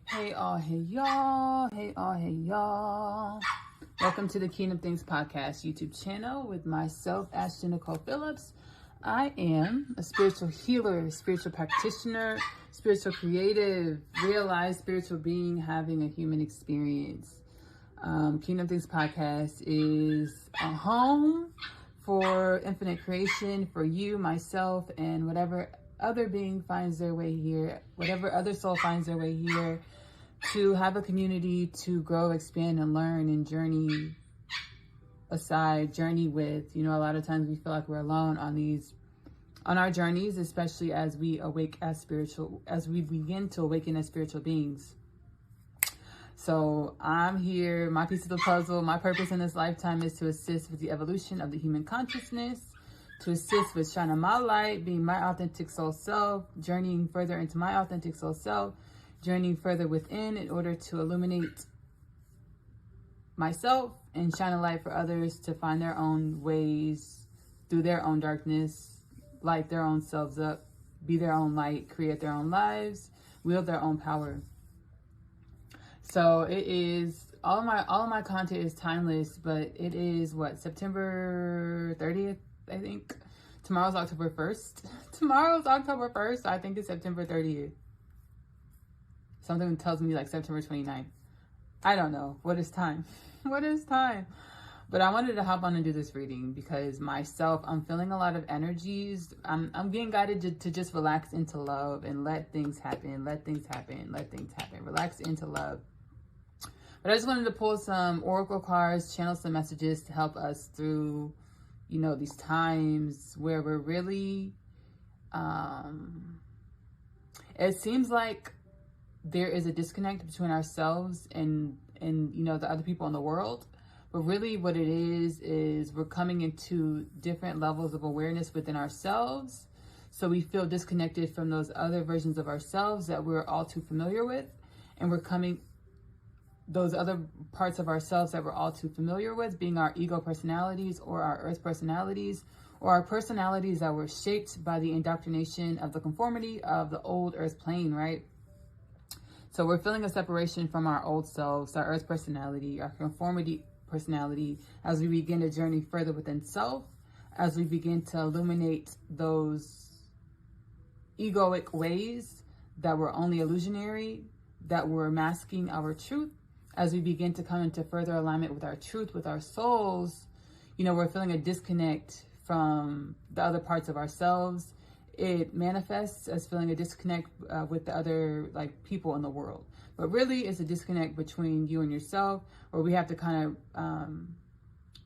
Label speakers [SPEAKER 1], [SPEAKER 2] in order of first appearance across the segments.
[SPEAKER 1] Hey all, hey y'all, hey all, hey y'all. Welcome to the Kingdom Things Podcast YouTube channel with myself, Ashley Nicole Phillips. I am a spiritual healer, spiritual practitioner, spiritual creative, realized spiritual being having a human experience. Kingdom Things Podcast is a home for infinite creation, for you, myself, and whatever other being finds their way here, whatever other soul finds their way here, to have a community to grow, expand, and learn and journey with. A lot of times we feel like we're alone on our journeys, especially as we begin to awaken as spiritual beings. So I'm here, my piece of the puzzle, my purpose in this lifetime is to assist with the evolution of the human consciousness, to assist with shining my light, being my authentic soul self, journeying further into my authentic soul self, journeying further within in order to illuminate myself and shine a light for others to find their own ways through their own darkness, light their own selves up, be their own light, create their own lives, wield their own power. So it is, all of my content is timeless, but it is September 30th, I think. Tomorrow's October 1st. Tomorrow's October 1st. I think it's September 30th. Something tells me like September 29th. I don't know. What is time? What is time? But I wanted to hop on and do this reading because myself, I'm feeling a lot of energies. I'm being guided to just relax into love and let things happen. Let things happen. Let things happen. Relax into love. But I just wanted to pull some oracle cards, channel some messages to help us through, these times where we're really, it seems like there is a disconnect between ourselves and the other people in the world. But really what it is we're coming into different levels of awareness within ourselves. So we feel disconnected from those other versions of ourselves that we're all too familiar with. And we're coming, those other parts of ourselves that we're all too familiar with, being our ego personalities or our earth personalities, or our personalities that were shaped by the indoctrination of the conformity of the old earth plane, right? So we're feeling a separation from our old selves, our earth personality, our conformity personality, as we begin to journey further within self, as we begin to illuminate those egoic ways that were only illusionary, that were masking our truth. As we begin to come into further alignment with our truth, with our souls, we're feeling a disconnect from the other parts of ourselves. It manifests as feeling a disconnect with the other people in the world. But really it's a disconnect between you and yourself, where we have to kind of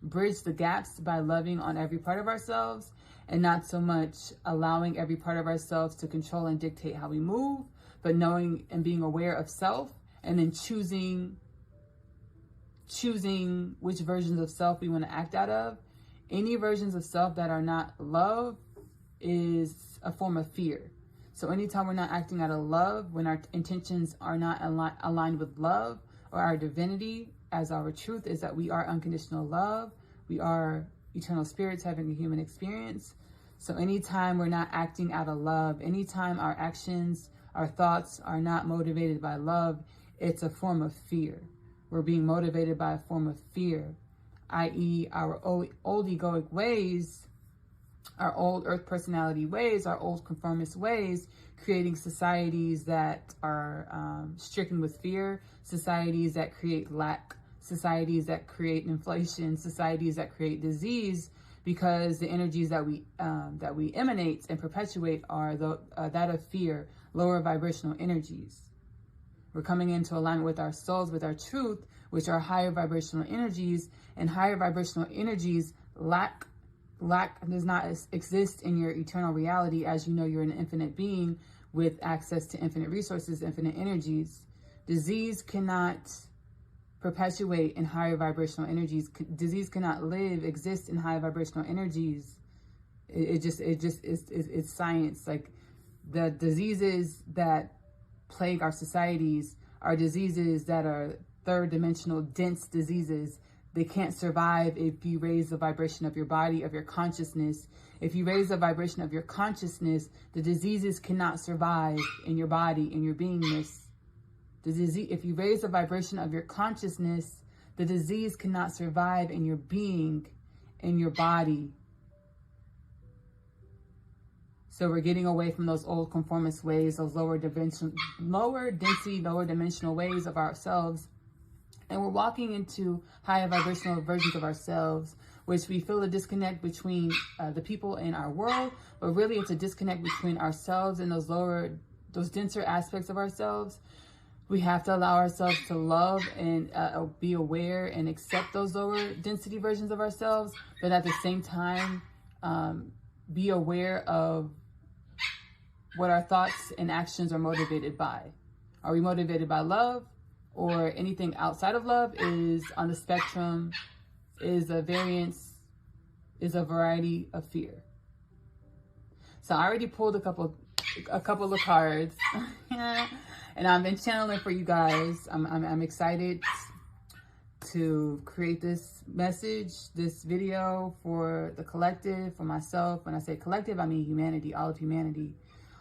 [SPEAKER 1] bridge the gaps by loving on every part of ourselves and not so much allowing every part of ourselves to control and dictate how we move, but knowing and being aware of self and then choosing which versions of self we want to act out of. Any versions of self that are not love is a form of fear. So anytime we're not acting out of love, when our intentions are not aligned with love or our divinity, as our truth is that we are unconditional love, we are eternal spirits having a human experience. So anytime we're not acting out of love, anytime our actions, our thoughts are not motivated by love, it's a form of fear. We're being motivated by a form of fear, i.e. our old egoic ways, our old earth personality ways, our old conformist ways, creating societies that are stricken with fear, societies that create lack, societies that create inflation, societies that create disease, because the energies that we emanate and perpetuate are that of fear, lower vibrational energies. We're coming into alignment with our souls, with our truth, which are higher vibrational energies, and higher vibrational energies lack does not exist in your eternal reality. As you know, you're an infinite being with access to infinite resources, infinite energies. Disease cannot perpetuate in higher vibrational energies. Disease cannot exist in high vibrational energies. It's science. Like the diseases that plague our societies are diseases that are third dimensional, dense diseases. They can't survive if you raise the vibration of your body, of your consciousness. If you raise the vibration of your consciousness, the diseases cannot survive in your body, in your beingness. The disease, if you raise the vibration of your consciousness, the disease cannot survive in your being, in your body. So we're getting away from those old conformist ways, those lower density, lower dimensional ways of ourselves. And we're walking into higher vibrational versions of ourselves, which we feel a disconnect between the people in our world, but really it's a disconnect between ourselves and those denser aspects of ourselves. We have to allow ourselves to love and be aware and accept those lower density versions of ourselves, but at the same time, be aware of what our thoughts and actions are motivated by. Are we motivated by love, or anything outside of love is on the spectrum, is a variance, is a variety of fear. So I already pulled a couple of cards and I've been channeling for you guys. I'm excited to create this message, this video for the collective, for myself. When I say collective, I mean humanity, all of humanity,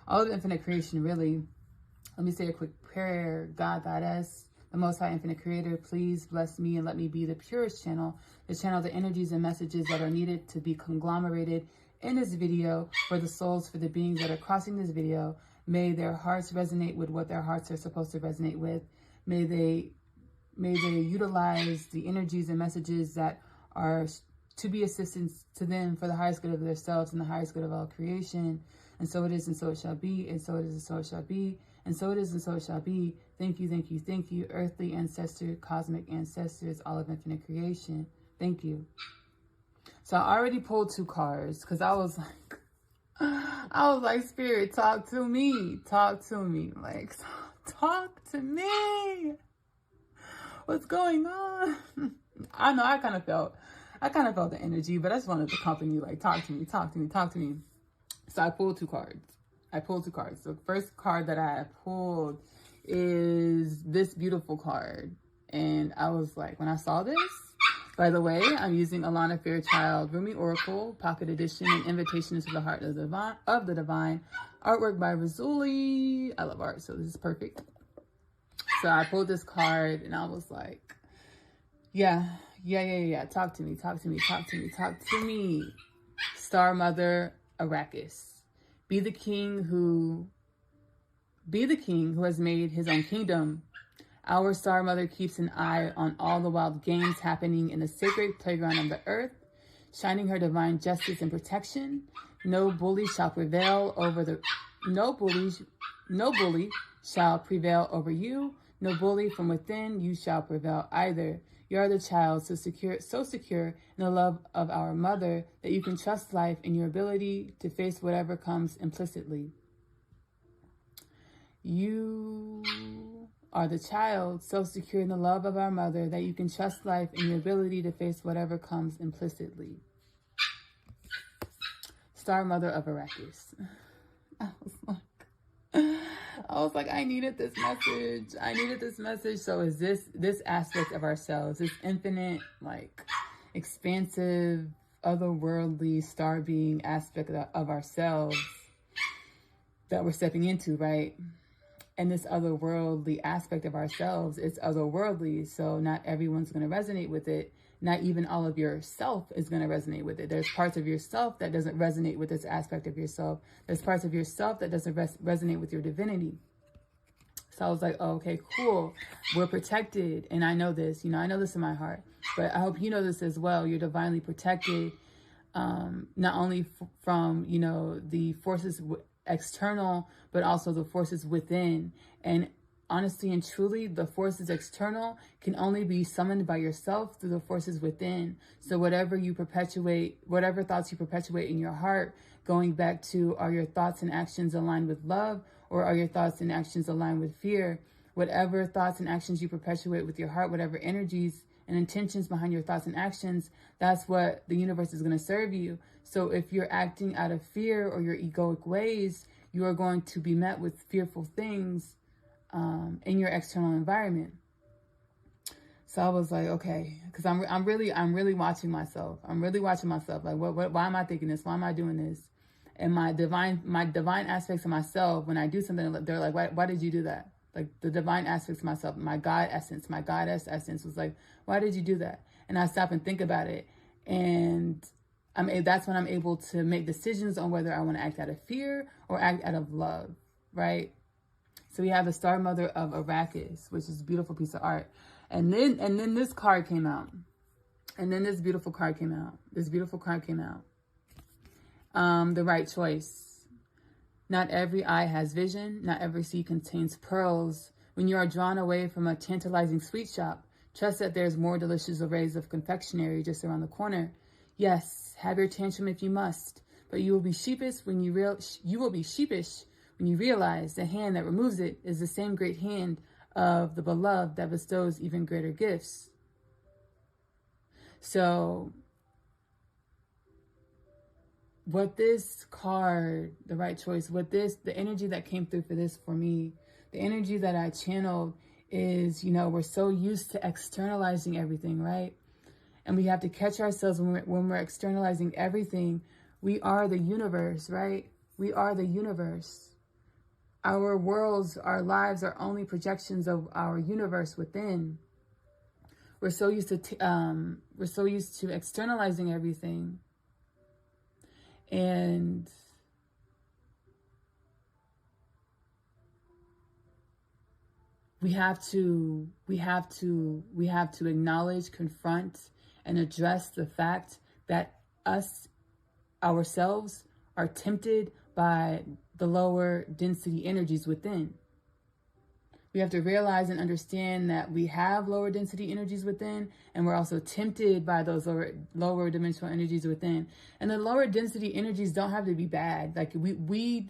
[SPEAKER 1] all of infinite creation, really. Let me say a quick prayer. God, Goddess, the Most High Infinite Creator, please bless me and let me be the purest channel, to channel the energies and messages that are needed to be conglomerated in this video for the souls, for the beings that are crossing this video. May their hearts resonate with what their hearts are supposed to resonate with. May they utilize the energies and messages that are to be assistance to them for the highest good of themselves and the highest good of all creation. And so it is, and so it shall be, and so it is, and so it shall be, and so it is, and so it shall be. Thank you, thank you, thank you, earthly ancestor, cosmic ancestors, all of infinite creation. Thank you. So I already pulled 2 cards because I was like, Spirit, talk to me. Talk to me. Like, talk to me. What's going on? I know I kind of felt the energy, but I just wanted to accompany you, like, talk to me, talk to me, talk to me. So I pulled 2 cards. So the first card that I pulled is this beautiful card. And I was like, when I saw this, by the way, I'm using Alana Fairchild Rumi Oracle Pocket Edition and Invitation into the Heart of the Divine. Artwork by Razuli. I love art, so this is perfect. So I pulled this card and I was like, yeah. Talk to me. Star Mother Arrakis. Be the king who has made his own kingdom. Our Star Mother keeps an eye on all the wild games happening in the sacred playground of the earth, shining her divine justice and protection. No bully shall prevail over no bully shall prevail over you. No bully from within you shall prevail either. You are the child so secure in the love of our mother that you can trust life in your ability to face whatever comes implicitly. You are the child so secure in the love of our mother that you can trust life in your ability to face whatever comes implicitly. Star Mother of Arrakis. I was like, I needed this message. So is this aspect of ourselves, this infinite, like, expansive, otherworldly star being aspect of ourselves that we're stepping into, right? And this otherworldly aspect of ourselves is otherworldly. So not everyone's going to resonate with it. Not even all of yourself is going to resonate with it. There's parts of yourself that doesn't resonate with this aspect of yourself. There's parts of yourself that doesn't resonate with your divinity. So I was like, oh, okay, cool. We're protected. And I know this, I know this in my heart, but I hope you know this as well. You're divinely protected, not only from, the forces external, but also the forces within. And honestly and truly, the forces external can only be summoned by yourself through the forces within. So whatever thoughts you perpetuate in your heart, going back to, are your thoughts and actions aligned with love, or are your thoughts and actions aligned with fear? Whatever thoughts and actions you perpetuate with your heart, whatever energies and intentions behind your thoughts and actions, that's what the universe is going to serve you. So if you're acting out of fear or your egoic ways, you are going to be met with fearful things in your external environment. So I was like, okay, because I'm really watching myself. Like, why am I thinking this? Why am I doing this? And my divine aspects of myself, when I do something, they're like, why did you do that? like the divine aspects of myself, my God essence, my goddess essence was like, why did you do that? And I stop and think about it. And that's when I'm able to make decisions on whether I want to act out of fear or act out of love, right? So we have the Star Mother of Arrakis, which is a beautiful piece of art. And then this card came out. And then this beautiful card came out. The right choice. Not every eye has vision. Not every sea contains pearls. When you are drawn away from a tantalizing sweet shop, trust that there's more delicious arrays of confectionery just around the corner. Yes, have your tantrum if you must, but you will be sheepish when you realize the hand that removes it is the same great hand of the beloved that bestows even greater gifts. So what this card, the right choice, the energy that came through for this for me, the energy that I channeled is, we're so used to externalizing everything, right? And we have to catch ourselves when we're externalizing everything. We are the universe, right? We are the universe. Our worlds, our lives are only projections of our universe within. We're so used to externalizing everything. And we have to acknowledge, confront, and address the fact that ourselves are tempted by the lower density energies within. We have to realize and understand that we have lower density energies within, and we're also tempted by those lower dimensional energies within. And the lower density energies don't have to be bad. Like we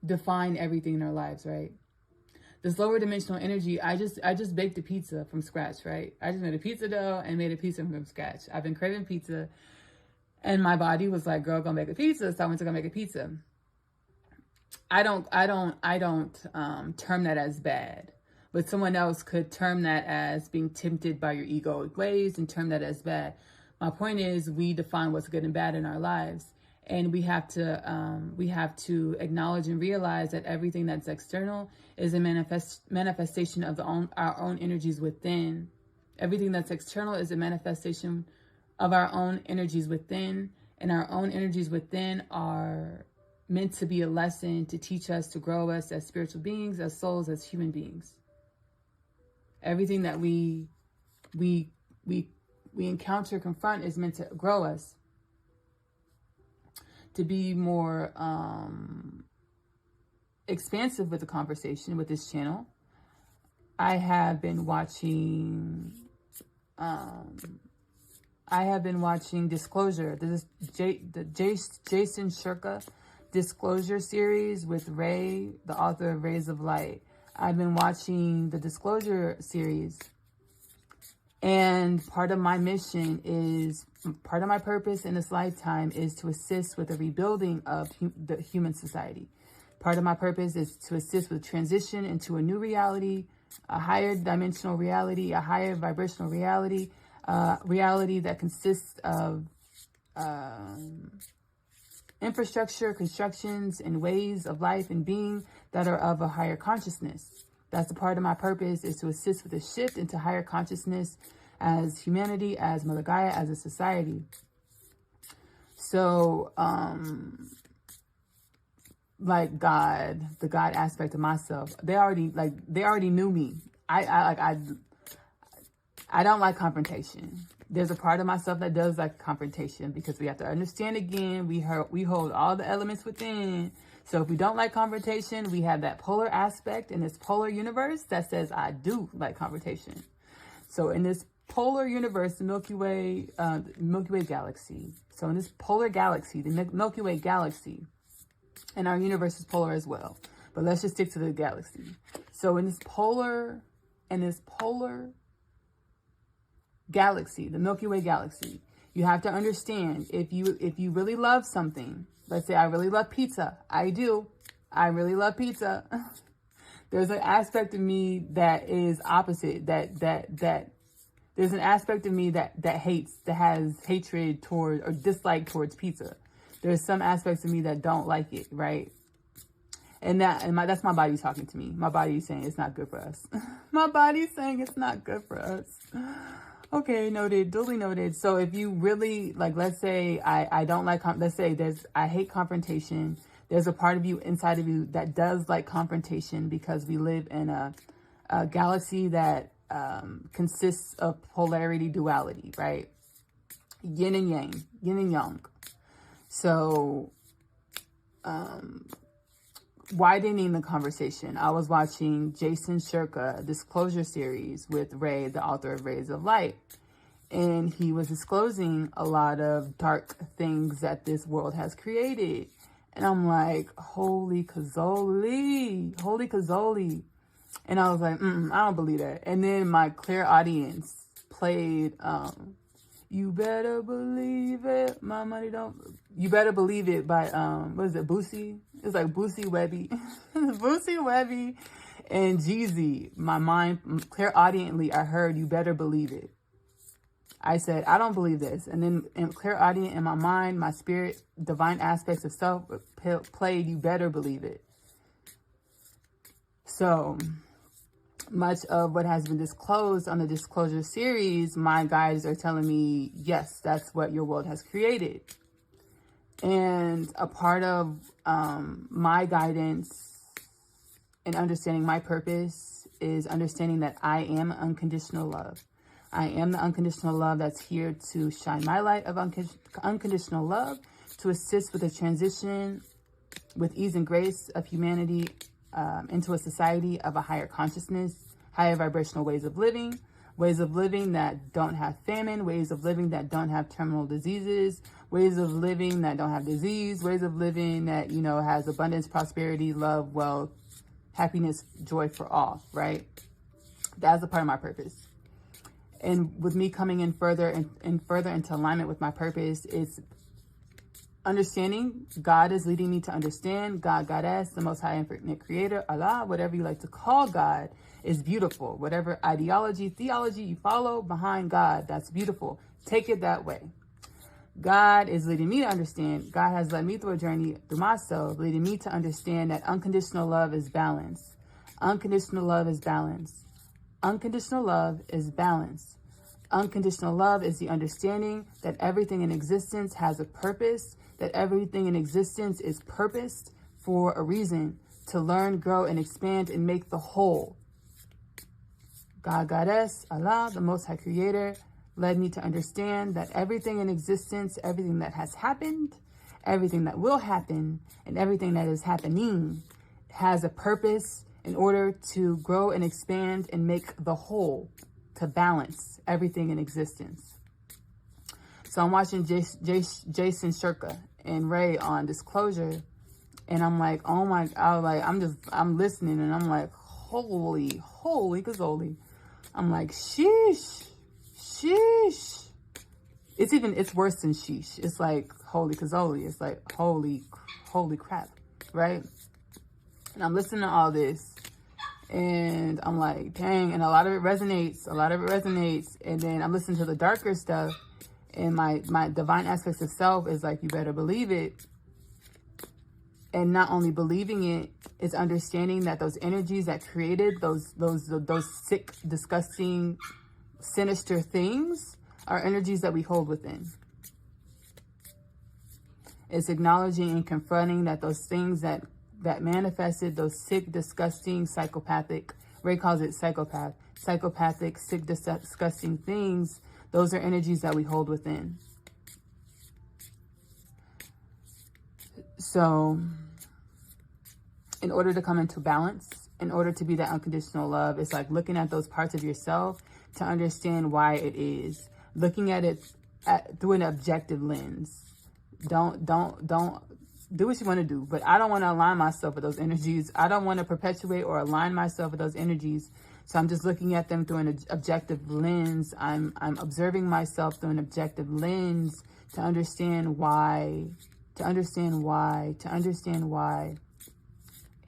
[SPEAKER 1] define everything in our lives, right? This lower dimensional energy, I just baked a pizza from scratch, right? I just made a pizza dough and made a pizza from scratch. I've been craving pizza, and my body was like, girl, go make a pizza. So I went to go make a pizza. I don't term that as bad, but someone else could term that as being tempted by your egoic ways and term that as bad. My point is, we define what's good and bad in our lives, and we have to acknowledge and realize that everything that's external is a manifestation of our own energies within. Everything that's external is a manifestation of our own energies within, and our own energies within are meant to be a lesson to teach us, to grow us as spiritual beings, as souls, as human beings. Everything that we encounter, confront is meant to grow us, to be more expansive with the conversation with this channel. I have been watching Disclosure. This is the Jason Shirka Disclosure series with Ray, the author of Rays of Light. I've been watching the Disclosure series, and part of my mission is, part of my purpose in this lifetime is to assist with the rebuilding of the human society. Part of my purpose is to assist with transition into a new reality, a higher dimensional reality, a higher vibrational reality, reality that consists of infrastructure, constructions, and ways of life and being that are of a higher consciousness. That's a part of my purpose, is to assist with a shift into higher consciousness as humanity, as Mother Gaia, as a society. So, like God, the God aspect of myself, they already knew me. I don't like confrontation. There's a part of myself that does like confrontation, because we have to understand, again, we hold all the elements within. So if we don't like confrontation, we have that polar aspect in this polar universe that says, I do like confrontation. So in this polar universe, the Milky Way galaxy. So in this polar galaxy, the Milky Way galaxy, and our universe is polar as well. But let's just stick to the galaxy. So in this polar galaxy, the Milky Way galaxy, you have to understand, if you really love something, let's say I really love pizza. I do. I really love pizza. There's an aspect of me that is opposite, that there's an aspect of me that hates, that has hatred toward or dislike towards pizza. there's some aspects of me that don't like it, right? And that's my body talking to me. My body is saying it's not good for us. My body's saying it's not good for us. Okay, noted, duly noted. So if you really, like, let's say I don't like, let's say I hate confrontation. There's a part of you inside of you that does like confrontation, because we live in a galaxy that consists of polarity, duality, right? Yin and yang, yin and yang. So, widening the conversation, I was watching Jason Shirka Disclosure series with Ray, the author of Rays of Light, and he was disclosing a lot of dark things that this world has created. And I'm like, holy cazoli, holy cazoli. And I was like, I don't believe that. And then my clairaudience played, You Better Believe It, My Money Don't, You Better Believe It by, what is it, Boosie? It's like Boosie Webby. Boosie Webby and Jeezy. My mind, clairaudiently, I heard You Better Believe It. I said, I don't believe this. And then clairaudient in my mind, my spirit, divine aspects of self played You Better Believe It. So much of what has been disclosed on the disclosure series, my guides are telling me, yes, that's what your world has created. And a part of my guidance and understanding my purpose is understanding that I am unconditional love. I am the unconditional love that's here to shine my light of unconditional love, to assist with the transition with ease and grace of humanity into a society of a higher consciousness, higher vibrational ways of living that don't have famine, ways of living that don't have terminal diseases, ways of living that don't have disease, ways of living that, you know, has abundance, prosperity, love, wealth, happiness, joy for all, right? That's a part of my purpose. And with me coming in further and further into alignment with my purpose, it's understanding God is leading me to understand God, Goddess, the Most High Infinite Creator, Allah, whatever you like to call God, is beautiful. Whatever ideology, theology you follow behind God, that's beautiful. Take it that way. God is leading me to understand. God has led me through a journey through myself, leading me to understand that unconditional love is balance. Unconditional love is balance. Unconditional love is balance. Unconditional love is the understanding that everything in existence has a purpose, that everything in existence is purposed for a reason, to learn, grow, and expand and make the whole. God, Goddess, Allah, the Most High Creator, led me to understand that everything in existence, everything that has happened, everything that will happen, and everything that is happening has a purpose in order to grow and expand and make the whole, to balance everything in existence. So I'm watching Jason Shirka and Ray on Disclosure, and I'm like, oh my, I'm listening, and I'm like, holy cazoli. I'm like, sheesh. It's worse than sheesh. It's like, holy cazoli. It's like, holy crap, right? And I'm listening to all this, and I'm like, dang, and a lot of it resonates. And then I'm listening to the darker stuff, and my divine aspects of self is like, you better believe it. And not only believing it, it's understanding that those energies that created those sick, disgusting, sinister things are energies that we hold within. It's acknowledging and confronting that those things that manifested, those sick, disgusting, psychopathic, Ray calls it psychopathic, sick, disgusting things, those are energies that we hold within. So in order to come into balance, in order to be that unconditional love, it's like looking at those parts of yourself to understand why it is. Looking at it through an objective lens. Don't do what you want to do, but I don't want to align myself with those energies. I don't want to perpetuate or align myself with those energies. So I'm just looking at them through an objective lens. I'm observing myself through an objective lens to understand why.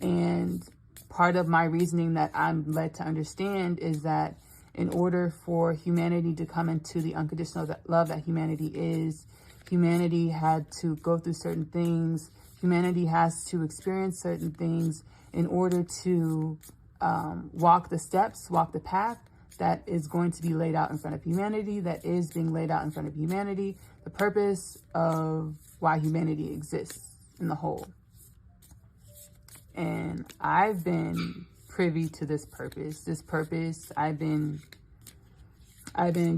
[SPEAKER 1] And part of my reasoning that I'm led to understand is that in order for humanity to come into the unconditional love that humanity is, Humanity had to go through certain things. Humanity has to experience certain things in order to walk the steps, walk the path that is going to be laid out in front of humanity, that is being laid out in front of humanity, the purpose of why humanity exists in the whole. And I've been privy to this purpose. I've been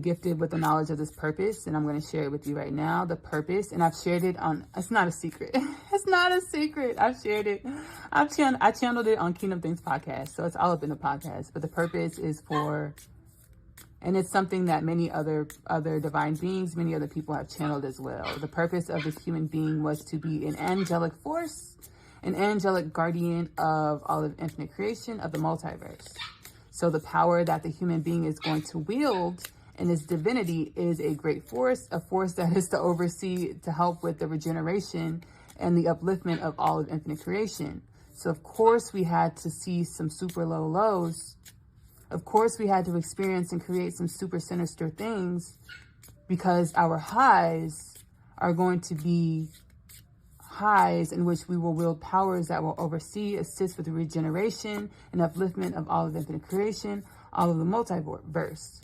[SPEAKER 1] gifted with the knowledge of this purpose, and I'm going to share it with you right now. The purpose, and I've shared it on, it's not a secret. It's not a secret. I've shared it. I channeled it on Kingdom Things podcast, so it's all up in the podcast. But the purpose is for, and it's something that many other divine beings, many other people have channeled as well. The purpose of this human being was to be an angelic force, an angelic guardian of all of infinite creation, of the multiverse. So the power that the human being is going to wield in its divinity is a great force, a force that is to oversee, to help with the regeneration and the upliftment of all of infinite creation. So of course we had to see some super low lows. Of course we had to experience and create some super sinister things, because our highs are going to be highs in which we will wield powers that will oversee, assist with the regeneration and upliftment of all of infinite creation, all of the multiverse.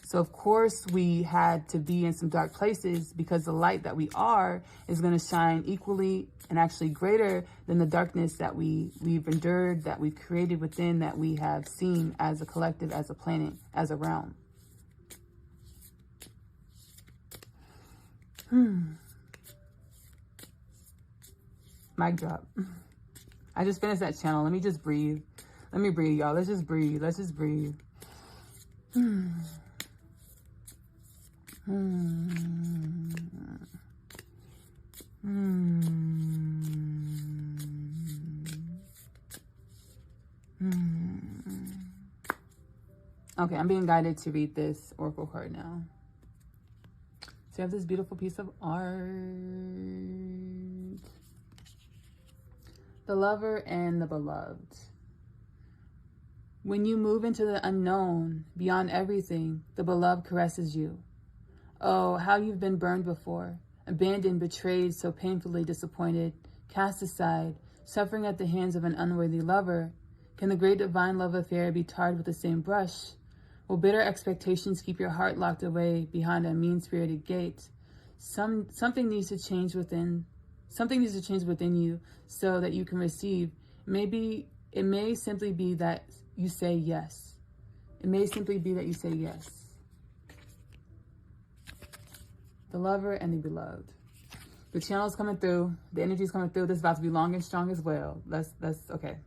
[SPEAKER 1] So of course we had to be in some dark places, because the light that we are is going to shine equally and actually greater than the darkness that we've endured, that we've created within, that we have seen as a collective, as a planet, as a realm. Mic drop. I just finished that channel. Let me just breathe. Let me breathe, y'all. Let's just breathe. Let's just breathe. Okay, I'm being guided to read this oracle card now. So you have this beautiful piece of art. The lover and the beloved. When you move into the unknown, beyond everything, the beloved caresses you. Oh, how you've been burned before, abandoned, betrayed, so painfully disappointed, cast aside, suffering at the hands of an unworthy lover. Can the great divine love affair be tarred with the same brush? Will bitter expectations keep your heart locked away behind a mean-spirited gate? Something needs to change within. Something needs to change within you so that you can receive. Maybe it may simply be that you say yes. It may simply be that you say yes. The lover and the beloved. The channel's coming through. The energy's coming through. This is about to be long and strong as well. That's okay.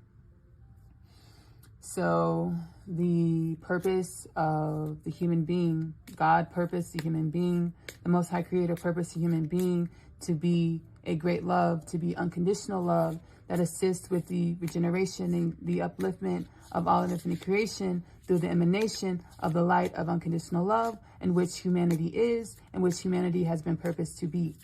[SPEAKER 1] So the purpose of the human being, God purposed the human being, the Most High Creator purposed the human being to be a great love, to be unconditional love that assists with the regeneration and the upliftment of all of infinite creation through the emanation of the light of unconditional love, in which humanity is, in which humanity has been purposed to be.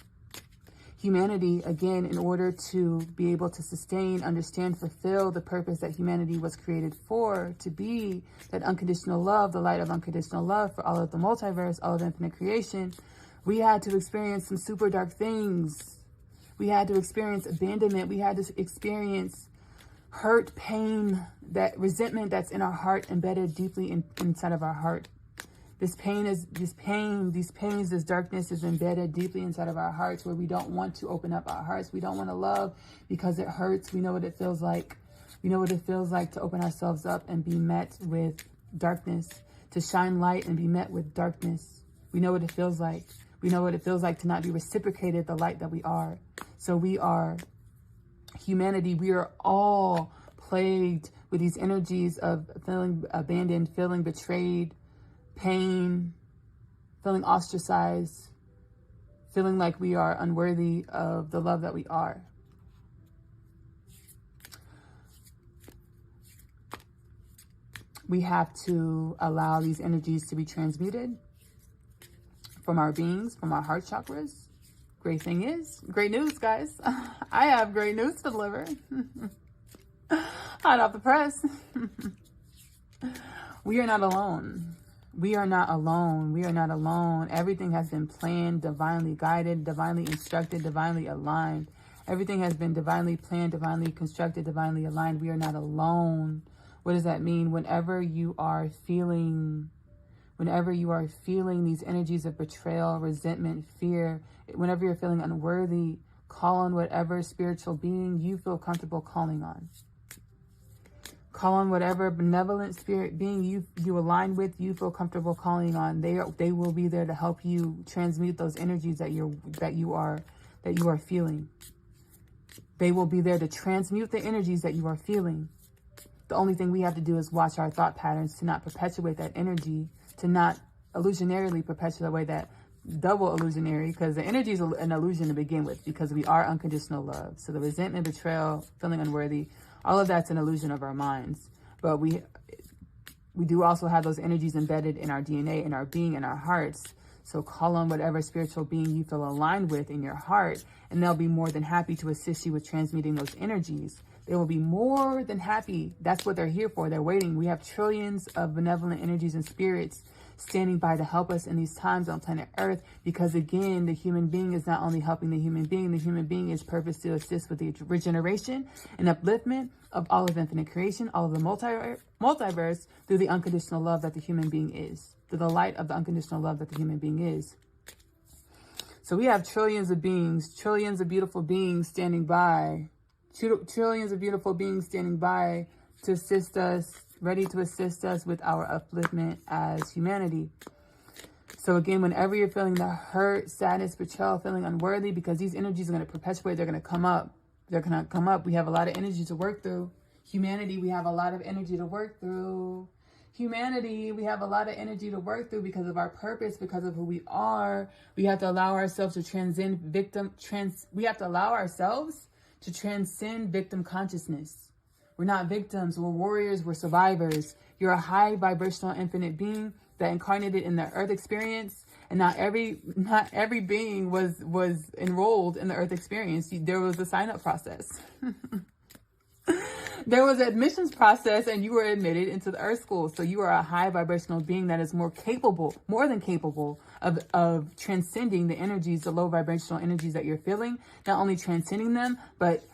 [SPEAKER 1] Humanity, again, in order to be able to sustain, understand, fulfill the purpose that humanity was created for, to be that unconditional love, the light of unconditional love for all of the multiverse, all of infinite creation, we had to experience some super dark things. We had to experience abandonment. We had to experience hurt, pain, that resentment that's in our heart, embedded deeply inside of our heart. This pain, this darkness is embedded deeply inside of our hearts, where we don't want to open up our hearts. We don't want to love because it hurts. We know what it feels like. We know what it feels like to open ourselves up and be met with darkness, to shine light and be met with darkness. We know what it feels like. We know what it feels like to not be reciprocated the light that we are. So we are humanity. We are all plagued with these energies of feeling abandoned, feeling betrayed, pain, feeling ostracized, feeling like we are unworthy of the love that we are. We have to allow these energies to be transmuted from our beings, from our heart chakras. Great news, guys. I have great news to deliver. Hot off the press. We are not alone. We are not alone. We are not alone. Everything has been planned, divinely guided, divinely instructed, divinely aligned. Everything has been divinely planned, divinely constructed, divinely aligned. We are not alone. What does that mean? Whenever you are feeling these energies of betrayal, resentment, fear, whenever you're feeling unworthy, call on whatever spiritual being you feel comfortable calling on. Call on whatever benevolent spirit being you align with, you feel comfortable calling on. They will be there to help you transmute those energies that you are feeling. They will be there to transmute the energies that you are feeling. The only thing we have to do is watch our thought patterns to not perpetuate that energy, to not illusionarily perpetuate that double illusionary, because the energy is an illusion to begin with, because we are unconditional love. So the resentment, betrayal, feeling unworthy, all of that's an illusion of our minds. But we do also have those energies embedded in our DNA, in our being, in our hearts. So call on whatever spiritual being you feel aligned with in your heart, and they'll be more than happy to assist you with transmuting those energies. They will be more than happy. That's what they're here for. They're waiting. We have trillions of benevolent energies and spirits standing by to help us in these times on planet Earth, because again, the human being is not only helping the human being is purposed to assist with the regeneration and upliftment of all of infinite creation, all of the multiverse, through the unconditional love that the human being is, through the light of the unconditional love that the human being is. So we have trillions of beings, trillions of beautiful beings standing by, trillions of beautiful beings standing by to assist us, ready to assist us with our upliftment as humanity. So again, whenever you're feeling the hurt, sadness, betrayal, feeling unworthy, because these energies are going to perpetuate, they're going to come up. They're going to come up. We have a lot of energy to work through. Humanity, we have a lot of energy to work through. Humanity, we have a lot of energy to work through because of our purpose, because of who we are. We have to allow ourselves to transcend victim consciousness. We're not victims, we're warriors, we're survivors. You're a high vibrational infinite being that incarnated in the earth experience. And not every being was enrolled in the earth experience. There was a sign-up process. There was an admissions process, and you were admitted into the earth school. So you are a high vibrational being that is more than capable of transcending the energies, the low vibrational energies that you're feeling. Not only transcending them, but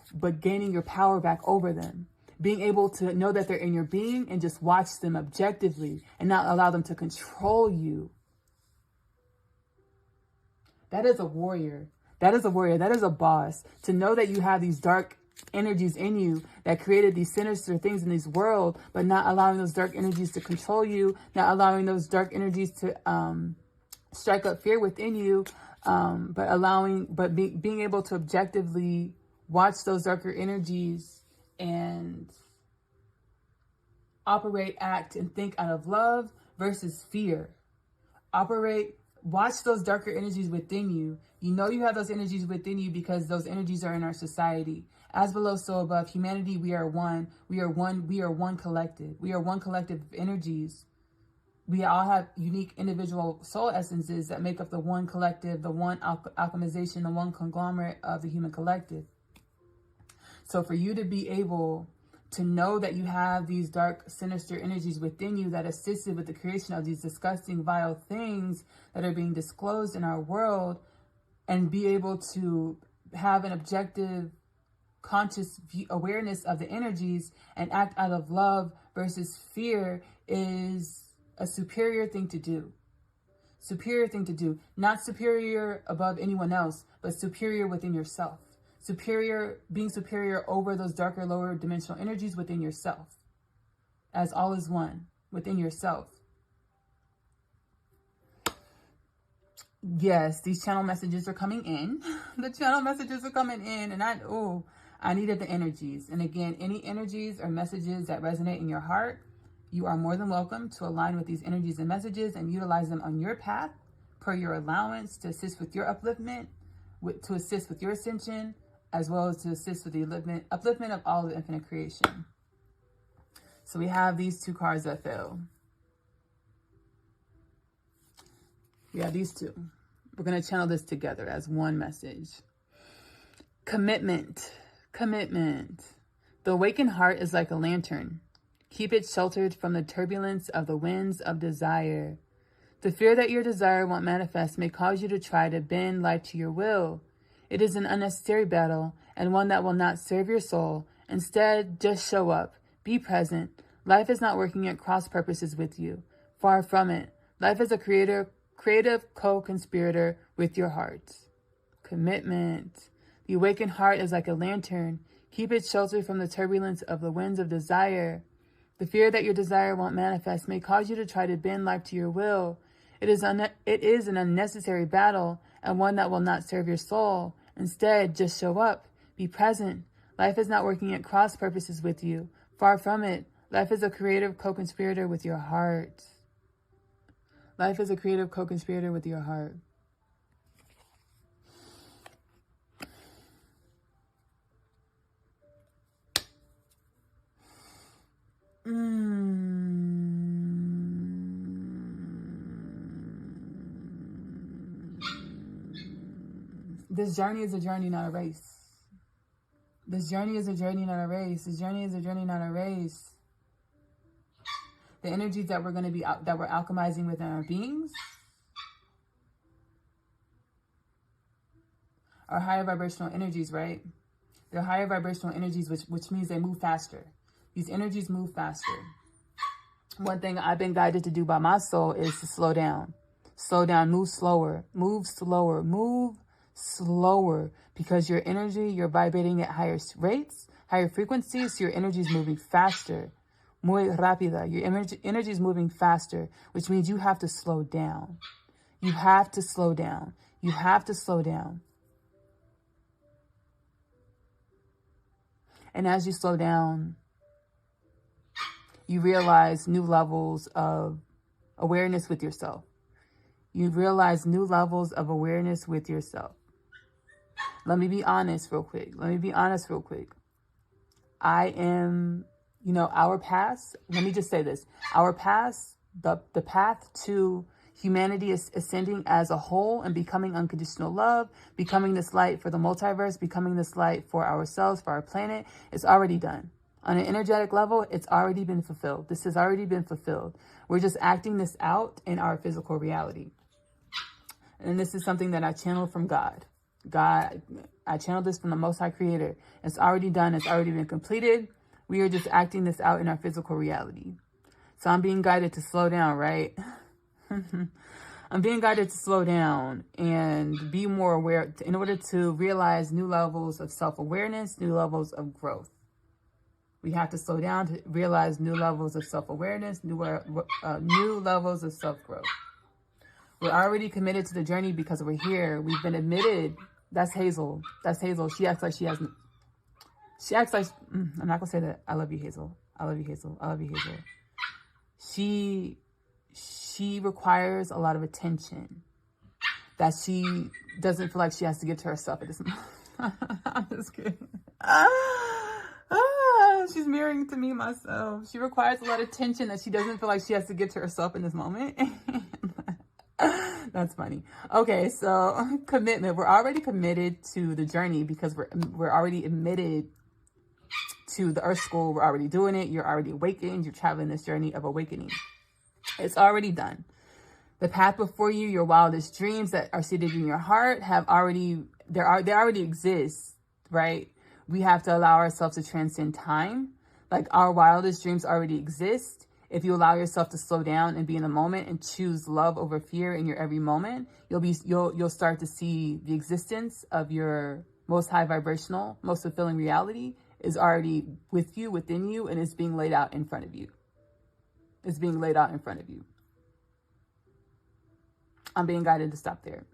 [SPEAKER 1] gaining your power back over them. Being able to know that they're in your being and just watch them objectively and not allow them to control you. That is a warrior. That is a warrior. That is a boss. To know that you have these dark energies in you that created these sinister things in this world, but not allowing those dark energies to control you, not allowing those dark energies to strike up fear within you, being able to objectively watch those darker energies and operate, act, and think out of love versus fear. Watch those darker energies within you. You know you have those energies within you because those energies are in our society. As below, so above. Humanity, we are one. We are one. We are one collective. We are one collective of energies. We all have unique individual soul essences that make up the one collective, the one alchemization, the one conglomerate of the human collective. So for you to be able to know that you have these dark, sinister energies within you that assisted with the creation of these disgusting, vile things that are being disclosed in our world, and be able to have an objective, conscious awareness of the energies and act out of love versus fear is a superior thing to do. Superior thing to do. Not superior above anyone else, but superior within yourself. Being superior over those darker, lower dimensional energies within yourself. As all is one within yourself. Yes, these channel messages are coming in. The channel messages are coming in, and I needed the energies. And again, any energies or messages that resonate in your heart, you are more than welcome to align with these energies and messages and utilize them on your path per your allowance to assist with your upliftment, to assist with your ascension, as well as to assist with the upliftment of all of the infinite creation. So we have these two cards that fell. We have these two. We're going to channel this together as one message. Commitment. Commitment. The awakened heart is like a lantern. Keep it sheltered from the turbulence of the winds of desire. The fear that your desire won't manifest may cause you to try to bend life to your will. It is an unnecessary battle and one that will not serve your soul. Instead, just show up. Be present. Life is not working at cross purposes with you. Far from it. Life is a creative co-conspirator with your heart. Commitment. The awakened heart is like a lantern. Keep it sheltered from the turbulence of the winds of desire. The fear that your desire won't manifest may cause you to try to bend life to your will. It is an unnecessary battle and one that will not serve your soul. Instead, just show up. Be present. Life is not working at cross purposes with you. Far from it. Life is a creative co-conspirator with your heart. Life is a creative co-conspirator with your heart. This journey is a journey, not a race. This journey is a journey, not a race. This journey is a journey, not a race. The energies that we're going to be that we're alchemizing within our beings are higher vibrational energies, right? They're higher vibrational energies, which means they move faster. These energies move faster. One thing I've been guided to do by my soul is to slow down. Slow down, move slower, move slower, move slower, because your energy, you're vibrating at higher rates, higher frequencies, so your energy is moving faster. Muy rápida. Your energy is moving faster, which means you have to slow down. You have to slow down. You have to slow down. And as you slow down, you realize new levels of awareness with yourself. You realize new levels of awareness with yourself. Let me be honest real quick. I am, our past, let me just say this. Our past, the path to humanity is ascending as a whole and becoming unconditional love, becoming this light for the multiverse, becoming this light for ourselves, for our planet. It's already done. On an energetic level, it's already been fulfilled. This has already been fulfilled. We're just acting this out in our physical reality. And this is something that I channeled from God. I channeled this from the Most High Creator. It's already done. It's already been completed. We are just acting this out in our physical reality. So I'm being guided to slow down, right? I'm being guided to slow down and be more aware in order to realize new levels of self-awareness, new levels of growth. We have to slow down to realize new levels of self-awareness, new levels of self-growth. We're already committed to the journey because we're here. We've been admitted. That's Hazel. She acts like she hasn't. I'm not going to say that. I love you, Hazel. She requires a lot of attention that she doesn't feel like she has to give to herself at this moment. I'm just kidding. She's mirroring to me myself. She requires a lot of attention that she doesn't feel like she has to give to herself in this moment. That's funny. Okay, so commitment. We're already committed to the journey because we're already admitted to the Earth School. We're already doing it. You're already awakened. You're traveling this journey of awakening. It's already done. The path before you, your wildest dreams that are seated in your heart they already exist, right? We have to allow ourselves to transcend time. Like our wildest dreams already exist. If you allow yourself to slow down and be in the moment and choose love over fear in your every moment, you'll start to see the existence of your most high vibrational, most fulfilling reality is already with you, within you, and it's being laid out in front of you. It's being laid out in front of you. I'm being guided to stop there.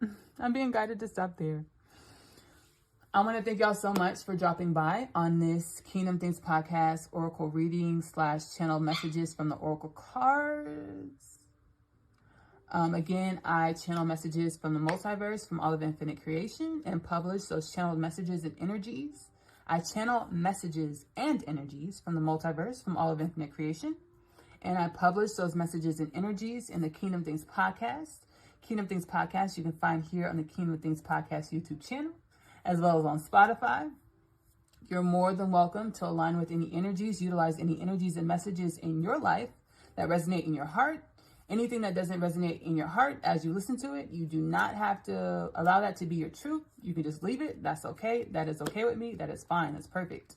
[SPEAKER 1] I want to thank y'all so much for dropping by on this Kingdom Things podcast, Oracle reading / channel messages from the Oracle cards. Again, I channel messages from the multiverse, from all of infinite creation, and publish those channeled messages and energies. I channel messages and energies from the multiverse, from all of infinite creation, and I publish those messages and energies in the Kingdom Things podcast. Kingdom Things podcast you can find here on the Kingdom Things podcast YouTube channel, as well as on Spotify. You're more than welcome to align with any energies, utilize any energies and messages in your life that resonate in your heart, Anything that doesn't resonate in your heart as you listen to it, you do not have to allow that to be your truth. You can just leave it. That's okay. That is okay with me. That is fine. That's perfect.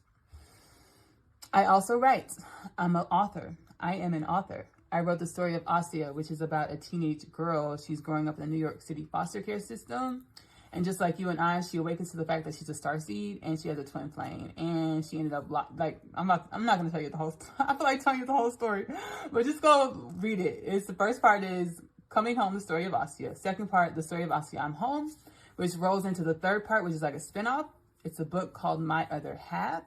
[SPEAKER 1] I also write. I'm an author. I am an author. I wrote the story of Asya, which is about a teenage girl. She's growing up in the New York City foster care system. And just like you and I, she awakens to the fact that she's a starseed and she has a twin flame. And she ended up like, I'm not going to tell you the whole, I feel like telling you the whole story, but just go read it. It's the first part is Coming Home, the story of Asya. Second part, the story of Asya, I'm Home, which rolls into the third part, which is like a spinoff. It's a book called My Other Half.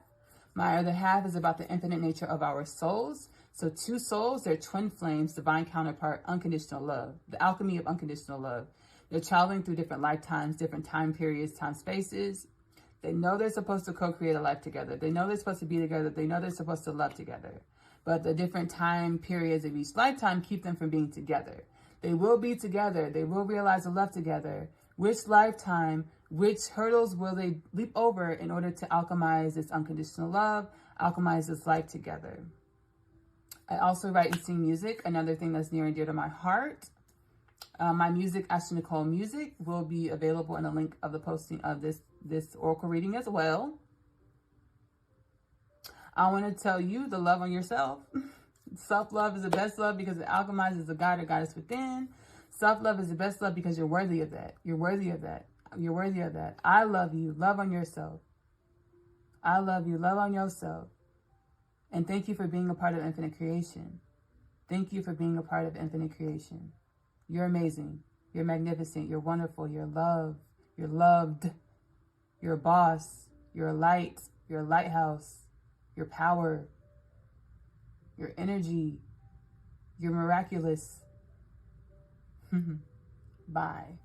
[SPEAKER 1] My Other Half is about the infinite nature of our souls. So two souls, they're twin flames, divine counterpart, unconditional love, the alchemy of unconditional love. They're traveling through different lifetimes, different time periods, time spaces. They know they're supposed to co-create a life together. They know they're supposed to be together. They know they're supposed to love together. But the different time periods of each lifetime keep them from being together. They will be together. They will realize the love together. Which lifetime, which hurdles will they leap over in order to alchemize this unconditional love, alchemize this life together? I also write and sing music, another thing that's near and dear to my heart. My music, Ashley Nicole Music, will be available in the link of the posting of this oracle reading as well. I want to tell you the love on yourself. Self-love is the best love because it alchemizes the God or goddess within. Self-love is the best love because you're worthy of that. You're worthy of that. You're worthy of that. I love you. Love on yourself. I love you. Love on yourself. And thank you for being a part of infinite creation. Thank you for being a part of infinite creation. You're amazing. You're magnificent. You're wonderful. You're loved. You're loved. You're a boss. You're a light. You're a lighthouse. You're power. You're energy. You're miraculous. Bye.